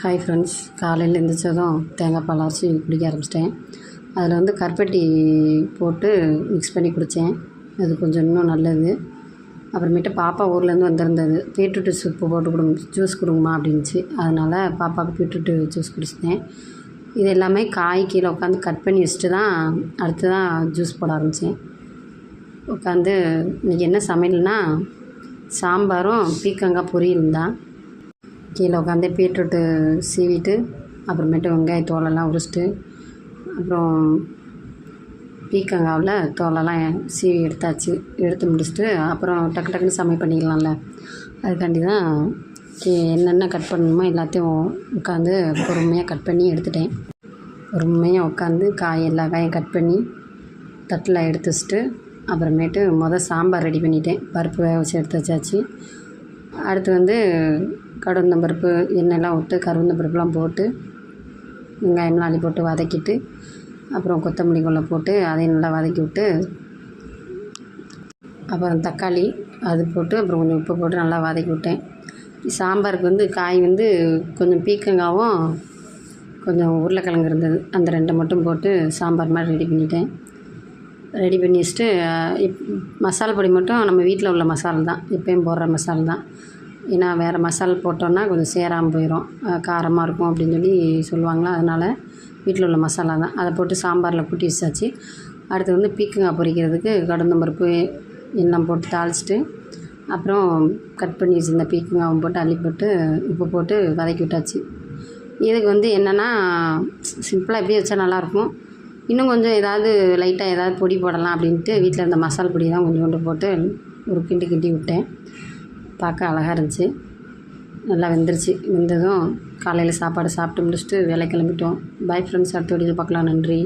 Hi friends, காலையில் எழுந்திரிச்சதும் தேங்காய் பால் அரைச்சி குடிக்க ஆரம்பிச்சிட்டேன். அதில் கருப்பட்டி போட்டு மிக்ஸ் பண்ணி குடித்தேன். அது கொஞ்சம் இன்னும் நல்லது. அப்புறமேட்டு பாப்பா ஊர்லேருந்து வந்திருந்தது. பீட்ரூட்டு சூப்பு போட்டு ஜூஸ் கொடுங்கம்மா அப்படின்ச்சு. அதனால் பாப்பாவுக்கு பீட்ரூட்டு ஜூஸ் குடிச்சிட்டேன். இது எல்லாமே காய் கீழே உட்காந்து கட் பண்ணி வச்சுட்டு தான் அடுத்து தான் ஜூஸ் போட ஆரம்பித்தேன். உட்காந்து இன்றைக்கி என்ன சமையல்னால் சாம்பாரும் பீக்கங்காய் பொரியலும் தான். கீழே உட்காந்து பீட்ரூட்டு சீவிட்டு அப்புறமேட்டு வெங்காய தோலெல்லாம் உரிச்சிட்டு அப்புறம் பீக்கங்காவில் தோலெல்லாம் சீவி எடுத்தாச்சு. எடுத்து முடிச்சுட்டு அப்புறம் டக்கு டக்குன்னு சமையல் பண்ணிக்கலாம்ல, அதுக்காண்டி தான் என்னென்ன கட் பண்ணணுமோ எல்லாத்தையும் உட்காந்து பொறுமையாக கட் பண்ணி எடுத்துட்டேன். பொறுமையாக உட்காந்து எல்லா காயும் கட் பண்ணி தட்டில் எடுத்து வச்சுட்டு அப்புறமேட்டு சாம்பார் ரெடி பண்ணிட்டேன். பருப்பு வேக வச்சு எடுத்து வச்சாச்சு. அடுத்து கடுந்தம்பருப்பு எண்ணெய்லாம் விட்டு கருவேந்தம்பருப்புலாம் போட்டு வெங்காயம்லாம் அள்ளி போட்டு வதக்கிட்டு அப்புறம் கொத்தமல்லி கொல்லை போட்டு அதையும் நல்லா வதக்கி விட்டு அப்புறம் தக்காளி அது போட்டு அப்புறம் கொஞ்சம் உப்பு போட்டு நல்லா வதக்கி விட்டேன். சாம்பாருக்கு காய் கொஞ்சம் பீக்கங்காவும் கொஞ்சம் உருளைக்கிழங்கு இருந்தது, அந்த 2 மட்டும் போட்டு சாம்பார் மாதிரி ரெடி பண்ணிட்டேன். ரெடி பண்ணி வச்சுட்டு மசாலா பொடி மட்டும் நம்ம வீட்டில் உள்ள மசாலா தான், எப்பயும் போடுற மசாலா தான். ஏன்னா வேறு மசாலா போட்டோன்னா கொஞ்சம் சேராமல் போயிடும், காரமாக இருக்கும் அப்படின்னு சொல்லுவாங்களா. அதனால் வீட்டில் உள்ள மசாலா தான், அதை போட்டு சாம்பாரில் கூட்டி வச்சாச்சு. அடுத்து பீக்கங்காய் பொரிக்கிறதுக்கு கடுந்தம்பருப்பு எண்ணெய் போட்டு தாளிச்சிட்டு அப்புறம் கட் பண்ணி வச்சுருந்த பீக்கங்காவும் போட்டு அள்ளி போட்டு உப்பு போட்டு வதக்கி விட்டாச்சு. இதுக்கு என்னென்னா சிம்பிளாக எப்படி வச்சா நல்லாயிருக்கும், இன்னும் கொஞ்சம் ஏதாவது லைட்டாக ஏதாவது பொடி போடலாம் அப்படின்ட்டு வீட்டில் இருந்த மசாலா பொடி தான் கொஞ்சோண்டு போட்டு ஒரு கிண்டி விட்டேன். பார்க்க அழகாக இருந்துச்சு. நல்லா வெந்துருச்சு. வெந்ததும் காலையில் சாப்பாடு சாப்பிட்டு முடிச்சுட்டு வேலை கிளம்பிட்டோம். பை ஃப்ரெண்ட்ஸ், அடுத்த வீடியோவில் பார்க்கலாம். நன்றி.